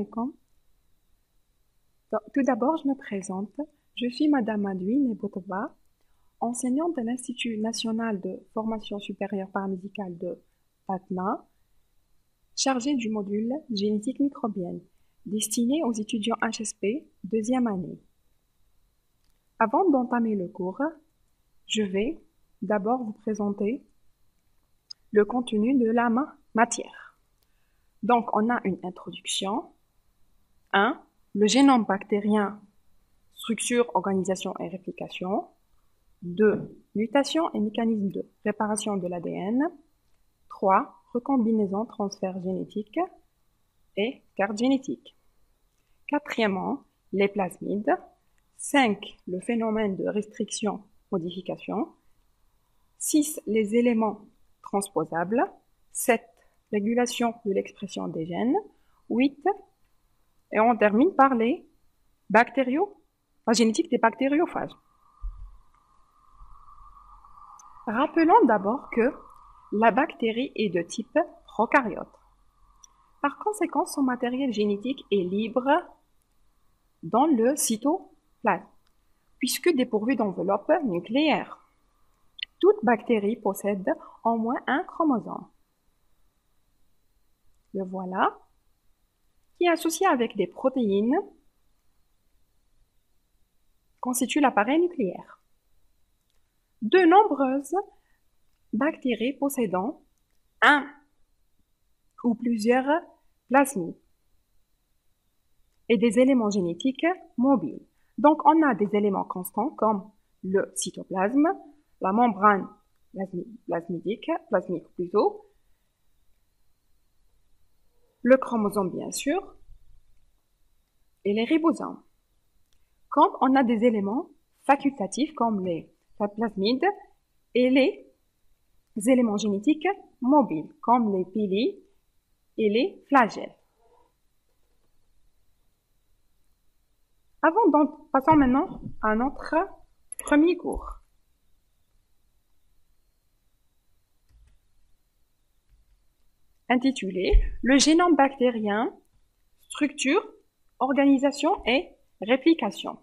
alaikum. Tout d'abord, je me présente. Je suis Madame Madouine Boutova, enseignante de l'Institut national de formation supérieure paramédicale de Patna, chargée du module génétique microbienne, destiné aux étudiants HSP deuxième année. Avant d'entamer le cours, je vais d'abord vous présenter le contenu de la matière. Donc, on a une introduction. 1. Le génome bactérien, structure, organisation et réplication. 2. Mutation et mécanisme de réparation de l'ADN. 3. Recombinaison, transfert génétique et carte génétique. Quatrièmement, les plasmides. 5. Le phénomène de restriction-modification. 6. Les éléments transposables. 7. Régulation de l'expression des gènes. 8. Et on termine par la génétique des bactériophages. Rappelons d'abord que la bactérie est de type prokaryote. Par conséquent, son matériel génétique est libre dans le cytoplasme, puisque dépourvu d'enveloppe nucléaire. Toute bactérie possède au moins un chromosome. Le voilà, qui est associé avec des protéines, constitue l'appareil nucléaire. De nombreuses bactéries possédant un ou plusieurs plasmides et des éléments génétiques mobiles. Donc, on a des éléments constants comme le cytoplasme, la membrane plasmique plutôt, le chromosome bien sûr, et les ribosomes. Quand on a des éléments facultatifs comme les plasmides et les éléments génétiques mobiles comme les pili et les flagelles. Passons maintenant à notre premier cours. Intitulé « Le génome bactérien, structure, organisation et réplication ».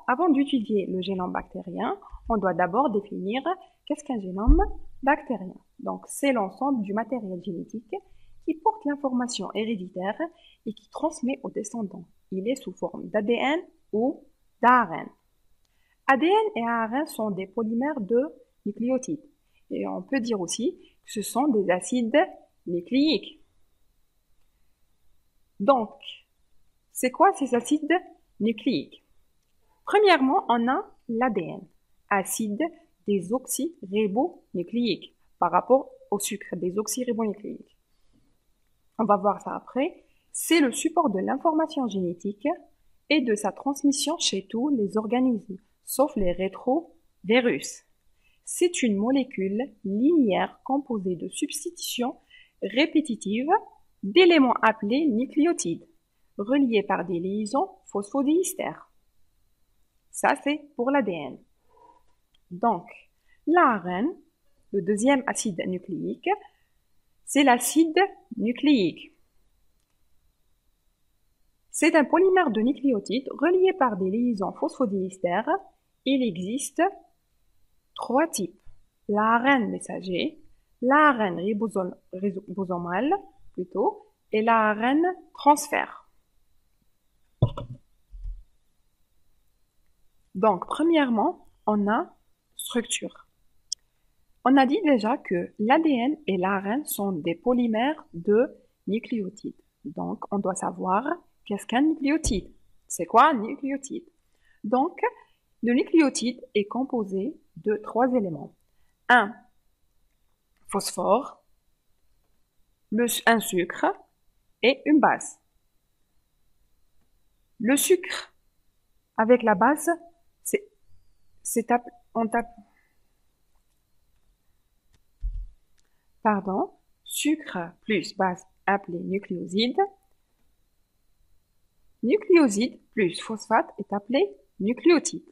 Avant d'étudier le génome bactérien, on doit d'abord définir qu'est-ce qu'un génome bactérien. Donc, c'est l'ensemble du matériel génétique qui porte l'information héréditaire et qui transmet aux descendants. Il est sous forme d'ADN ou d'ARN. ADN et ARN sont des polymères de nucléotides. Et on peut dire aussi que ce sont des acides nucléiques. Donc, c'est quoi ces acides nucléiques? Premièrement, on a l'ADN, acide désoxyribonucléique, par rapport au sucre désoxyribonucléique. On va voir ça après. C'est le support de l'information génétique et de sa transmission chez tous les organismes, sauf les rétrovirus. C'est une molécule linéaire composée de substitutions répétitives d'éléments appelés nucléotides, reliés par des liaisons phosphodiester. Ça, c'est pour l'ADN. Donc, l'ARN, le deuxième acide nucléique, c'est l'acide nucléique. C'est un polymère de nucléotides relié par des liaisons phosphodiester. Il existe 3 types. L'ARN messager, l'ARN ribosomal, et l'ARN transfert. Donc, premièrement, on a structure. On a dit déjà que l'ADN et l'ARN sont des polymères de nucléotides. Donc, on doit savoir qu'est-ce qu'un nucléotide. C'est quoi un nucléotide? Donc, le nucléotide est composé de 3 éléments. Un phosphore, un sucre et une base. Le sucre avec la base, sucre plus base appelé nucléoside. Nucléoside plus phosphate est appelé nucléotide.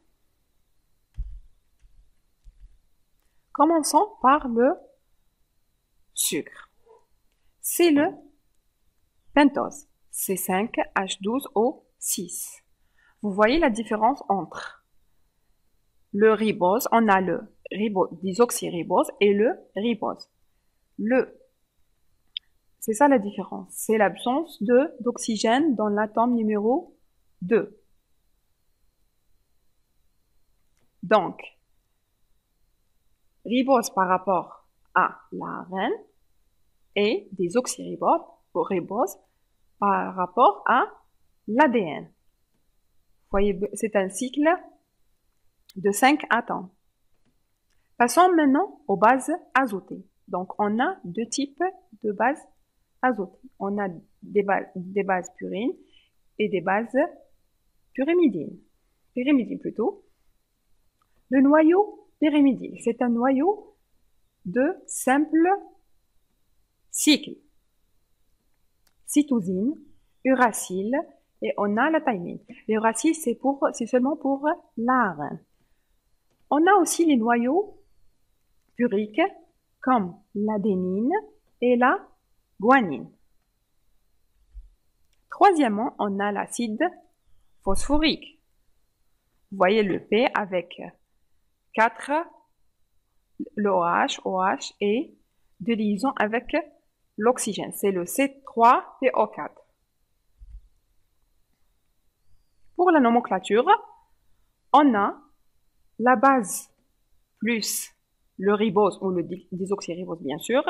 Commençons par le sucre. C'est le pentose, C5H12O6. Vous voyez la différence entre le ribose, on a le désoxyribose et le ribose. C'est ça la différence, c'est l'absence d'oxygène dans l'atome numéro 2. Donc, ribose par rapport à l'ARN et désoxyribose par rapport à l'ADN. Vous voyez, c'est un cycle de 5 atomes. Passons maintenant aux bases azotées. Donc, on a deux types de bases azotées. On a des bases purines et des bases pyrimidines. Pyrimidines plutôt. Le noyau pyrimidine, c'est un noyau de simple cycle. Cytosine, uracile et on a la thymine. L'uracile, c'est seulement pour l'ARN. On a aussi les noyaux puriques comme l'adénine et la guanine. Troisièmement, on a l'acide phosphorique. Vous voyez le P avec 4, le OH et deux liaisons avec l'oxygène. C'est le C3PO4. Pour la nomenclature, on a la base plus le ribose ou le désoxyribose bien sûr,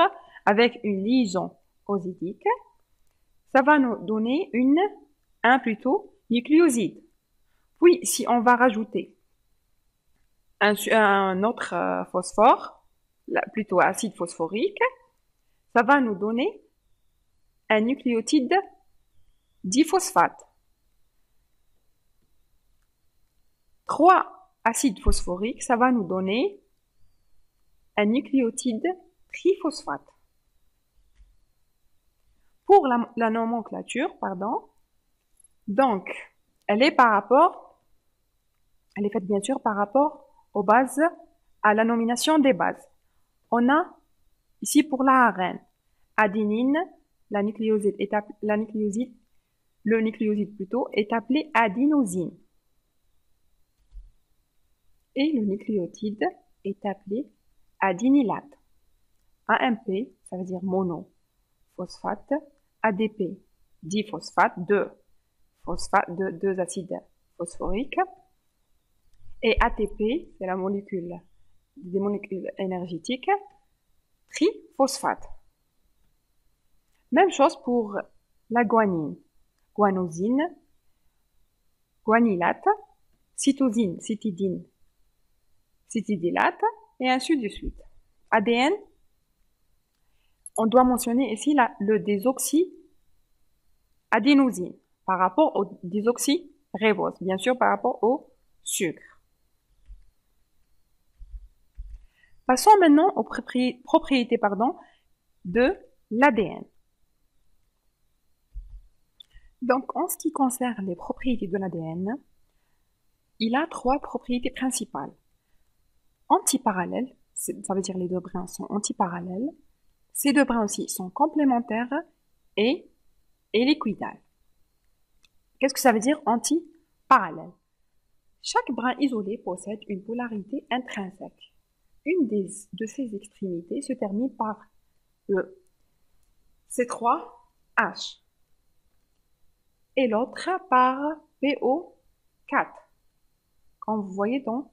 avec une liaison osidique. Ça va nous donner un nucléoside. Puis, si on va rajouter un autre phosphore, plutôt acide phosphorique, ça va nous donner un nucléotide diphosphate. 3 acides phosphoriques, ça va nous donner un nucléotide triphosphate. Pour la nomenclature, donc, elle est faite bien sûr par rapport aux bases, à la nomination des bases. On a ici pour l'ARN, adénine, le nucléoside est appelé adénosine. Et le nucléotide est appelé adénylate. AMP, ça veut dire monophosphate, ADP, diphosphate, deux acides phosphoriques. Et ATP, c'est des molécules énergétiques, triphosphate. Même chose pour la guanine, guanosine, guanylate, cytosine, citidylate, et ainsi de suite. ADN, on doit mentionner ici le désoxyadénosine par rapport au désoxyribose, bien sûr par rapport au sucre. Passons maintenant aux propriétés de l'ADN. Donc, en ce qui concerne les propriétés de l'ADN, il a 3 propriétés principales. Antiparallèles, ça veut dire les deux brins sont antiparallèles. Ces deux brins aussi sont complémentaires et liquidales. Qu'est-ce que ça veut dire antiparallèle? Chaque brin isolé possède une polarité intrinsèque. Une de ces extrémités se termine par le C3H et l'autre par PO4, comme vous voyez dans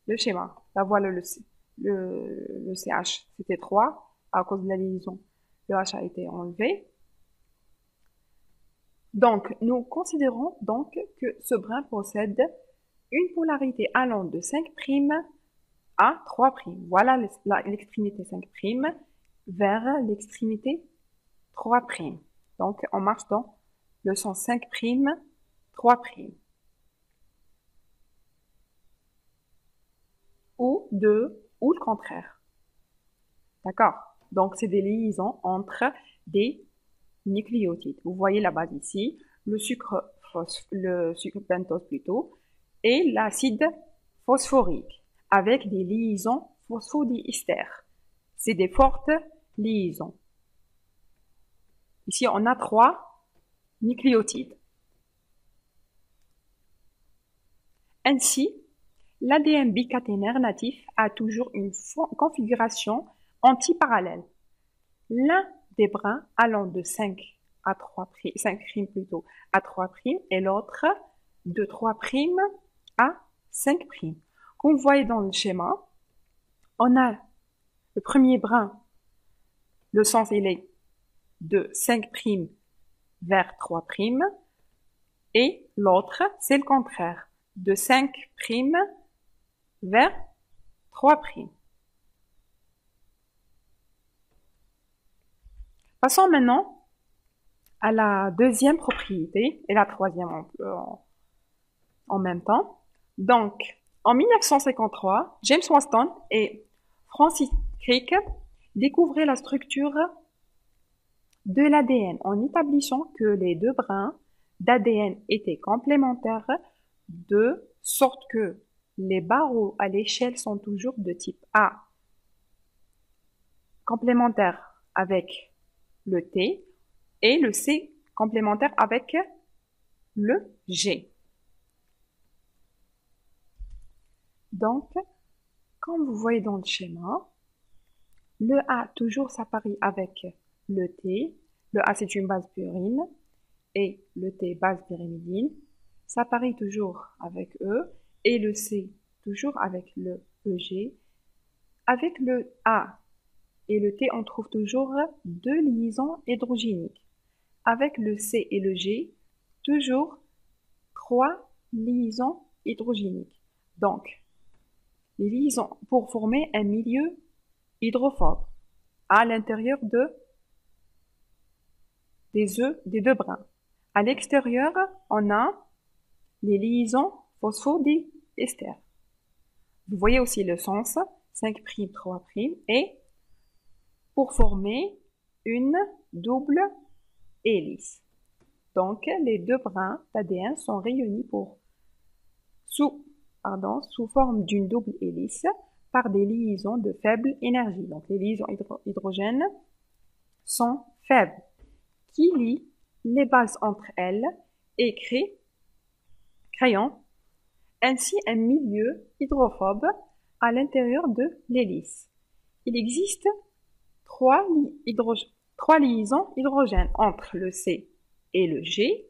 le schéma. Là, voilà le CH, c'était 3 à cause de la liaison. Le H a été enlevé. Donc, nous considérons donc que ce brin possède une polarité allant de 5' à 3'. Voilà l'extrémité 5' vers l'extrémité 3'. Donc, on marche dans le sens 5', 3'. Ou le contraire. D'accord? Donc, c'est des liaisons entre des nucléotides. Vous voyez la base ici, le sucre pentose plutôt, et l'acide phosphorique, avec des liaisons phosphodiesters. C'est des fortes liaisons. Ici, on a 3 nucléotides. Ainsi, l'ADN bicaténaire natif a toujours une configuration antiparallèle. L'un des brins allant de 5 à 3 5' plutôt à 3' et l'autre de 3' à 5'. Comme vous voyez dans le schéma, on a le premier brin, le sens il est de 5' vers 3' et l'autre c'est le contraire, de 5' vers 3'. Passons maintenant à la deuxième propriété et la troisième en même temps. Donc, en 1953, James Watson et Francis Crick découvraient la structure de l'ADN en établissant que les deux brins d'ADN étaient complémentaires de sorte que les barreaux à l'échelle sont toujours de type A, complémentaires avec le T, et le C complémentaire avec le G. Donc, comme vous voyez dans le schéma, le A toujours s'apparie avec le T. Le A c'est une base purine et le T base pyrimidine. S'apparie toujours avec E et le C toujours avec le EG. Avec le A et le T, on trouve toujours deux liaisons hydrogéniques. Avec le C et le G, toujours 3 liaisons hydrogéniques. Donc, les liaisons pour former un milieu hydrophobe à l'intérieur des deux brins. À l'extérieur, on a les liaisons phosphodiester. Vous voyez aussi le sens 5', 3' et pour former une double hélice. Donc, les deux brins d'ADN sont réunis sous forme d'une double hélice par des liaisons de faible énergie. Donc, les liaisons hydrogènes sont faibles, qui lient les bases entre elles et créant ainsi un milieu hydrophobe à l'intérieur de l'hélice. Il existe trois liaisons hydrogènes entre le C et le G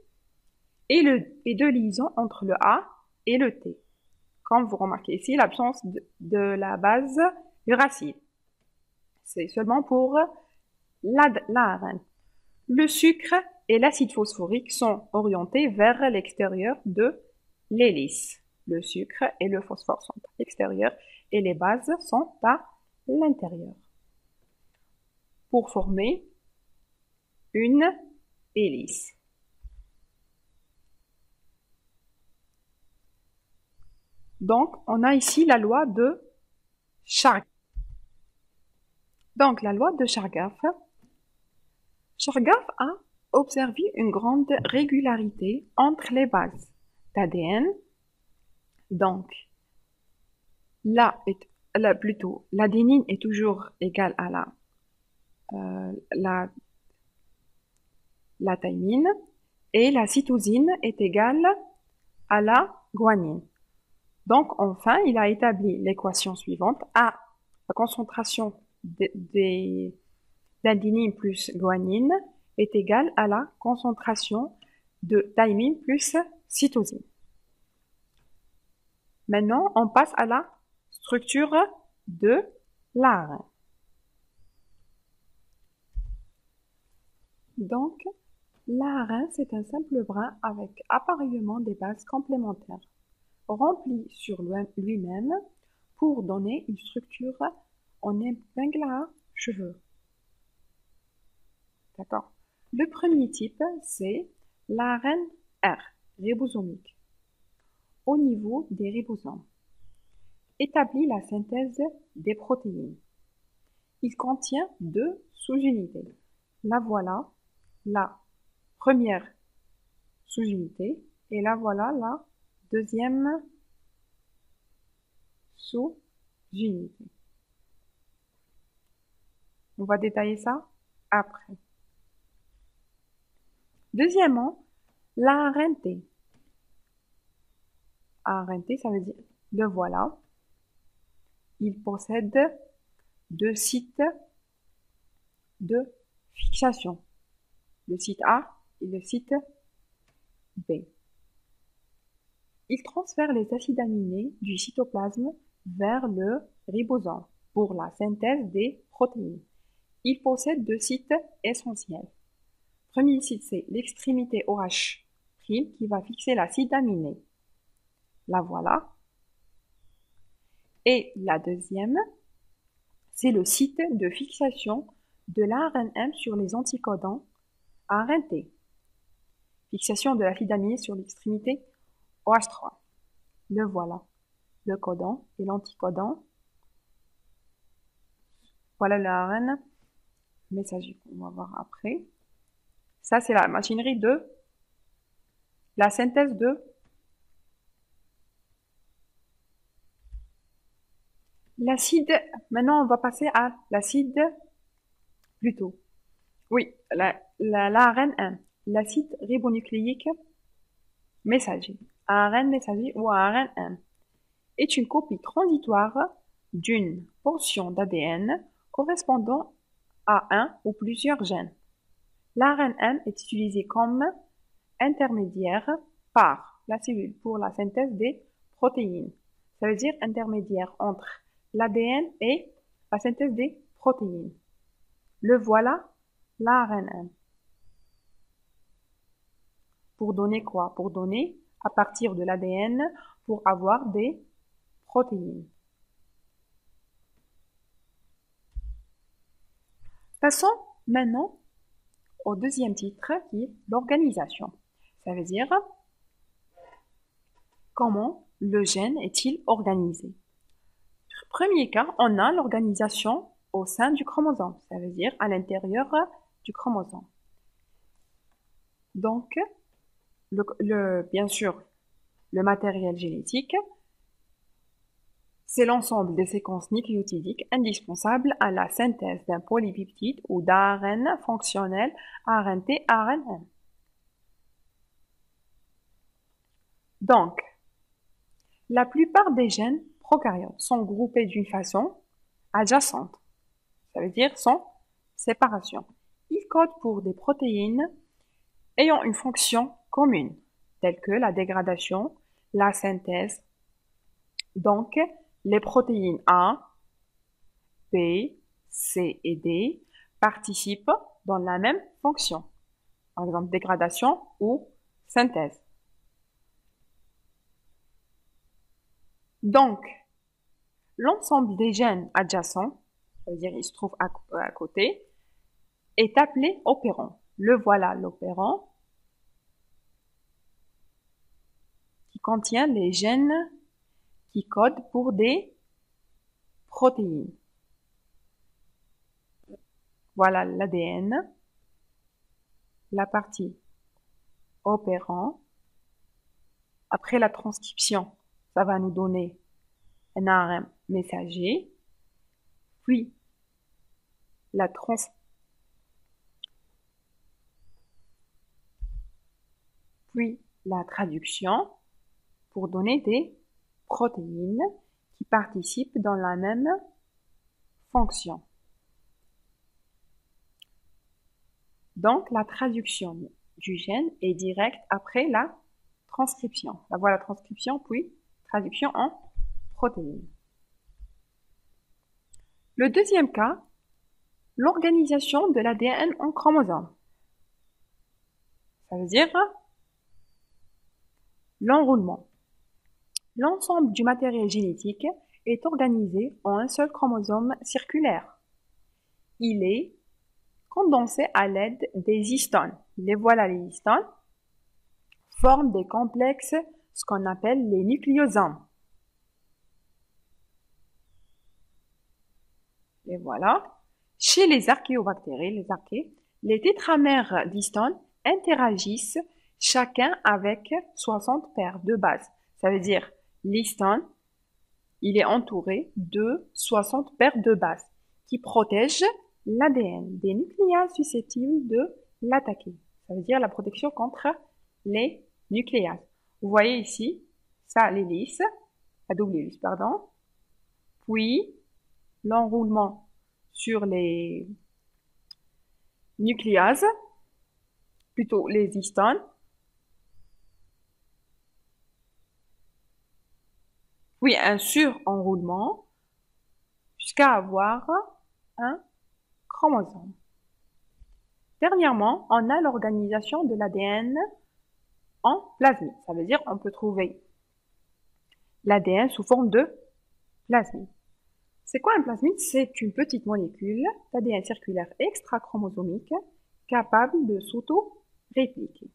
et deux liaisons entre le A et le T. Comme vous remarquez ici, l'absence de la base uracile. C'est seulement pour l'ARN. Le sucre et l'acide phosphorique sont orientés vers l'extérieur de l'hélice. Le sucre et le phosphore sont à l'extérieur et les bases sont à l'intérieur pour former une hélice. Donc, on a ici la loi de Chargaff. Donc, la loi de Chargaff a observé une grande régularité entre les bases d'ADN. Donc, l'adénine est toujours égale à la thymine et la cytosine est égale à la guanine. Donc, enfin, il a établi l'équation suivante. A, la concentration d'adénine plus guanine est égale à la concentration de thymine plus cytosine. Maintenant, on passe à la structure de l'ARN. Donc, l'ARN, c'est un simple brin avec appareillement des bases complémentaires, rempli sur lui-même pour donner une structure en épingle à cheveux. D'accord. Le premier type, c'est l'ARN R, ribosomique. Au niveau des ribosomes, établit la synthèse des protéines. Il contient deux sous-unités. La voilà, la première sous-unité, et la voilà, la deuxième sous-unité. On va détailler ça après. Deuxièmement, l'ARNT. ARNT, ça veut dire, le voilà. Il possède deux sites de fixation. Le site A et le site B. Il transfère les acides aminés du cytoplasme vers le ribosome pour la synthèse des protéines. Il possède deux sites essentiels. Premier site, c'est l'extrémité OH' qui va fixer l'acide aminé. La voilà. Et la deuxième, c'est le site de fixation de l'ARNM sur les anticodons ARNT. Fixation de l'acide aminé sur l'extrémité OH3. Le voilà. Le codon et l'anticodon. Voilà l'ARN messager qu'on va voir après. Ça, c'est la machinerie de la synthèse de l'acide. Maintenant, on va passer à l'acide plutôt. Oui, l'ARN1, l'acide ribonucléique messager. ARN messager ou ARN1 est une copie transitoire d'une portion d'ADN correspondant à un ou plusieurs gènes. L'ARN1 est utilisé comme intermédiaire par la cellule pour la synthèse des protéines. Ça veut dire intermédiaire entre l'ADN et la synthèse des protéines. Le voilà, l'ARN1. Pour donner quoi? Pour donner à partir de l'ADN pour avoir des protéines. Passons maintenant au deuxième titre qui est l'organisation. Ça veut dire comment le gène est-il organisé. Premier cas, on a l'organisation au sein du chromosome. Ça veut dire à l'intérieur du chromosome. Donc, bien sûr, le matériel génétique, c'est l'ensemble des séquences nucléotidiques indispensables à la synthèse d'un polypeptide ou d'ARN fonctionnel ARNT, ARNM. Donc, la plupart des gènes prokaryotes sont groupés d'une façon adjacente, ça veut dire sans séparation. Ils codent pour des protéines ayant une fonction commune, telle que la dégradation, la synthèse. Donc, les protéines A, B, C et D participent dans la même fonction. Par exemple, dégradation ou synthèse. Donc, l'ensemble des gènes adjacents, ça veut dire ils se trouvent à côté, est appelé opérant. Le voilà, l'opérant, qui contient les gènes qui codent pour des protéines. Voilà l'ADN, la partie opérant. Après la transcription, ça va nous donner un ARN messager, puis la traduction pour donner des protéines qui participent dans la même fonction. Donc, la traduction du gène est directe après la transcription. La voilà transcription, puis traduction en protéines. Le deuxième cas, l'organisation de l'ADN en chromosomes. Ça veut dire l'enroulement. L'ensemble du matériel génétique est organisé en un seul chromosome circulaire. Il est condensé à l'aide des histones. Les voilà les histones, forment des complexes, ce qu'on appelle les nucléosomes. Et voilà. Chez les archéobactéries, les archées, les tétramères d'histones interagissent chacun avec 60 paires de bases. Ça veut dire l'histone, il est entouré de 60 paires de bases qui protègent l'ADN des nucléases susceptibles de l'attaquer. Ça veut dire la protection contre les nucléases. Vous voyez ici, ça, l'hélice, la double hélice, pardon. Puis, l'enroulement sur les nucléases, plutôt les histones. Puis, un surenroulement jusqu'à avoir un chromosome. Dernièrement, on a l'organisation de l'ADN en plasmide. Ça veut dire on peut trouver l'ADN sous forme de plasmide. C'est quoi un plasmide? C'est une petite molécule d'ADN circulaire extrachromosomique capable de s'auto-répliquer.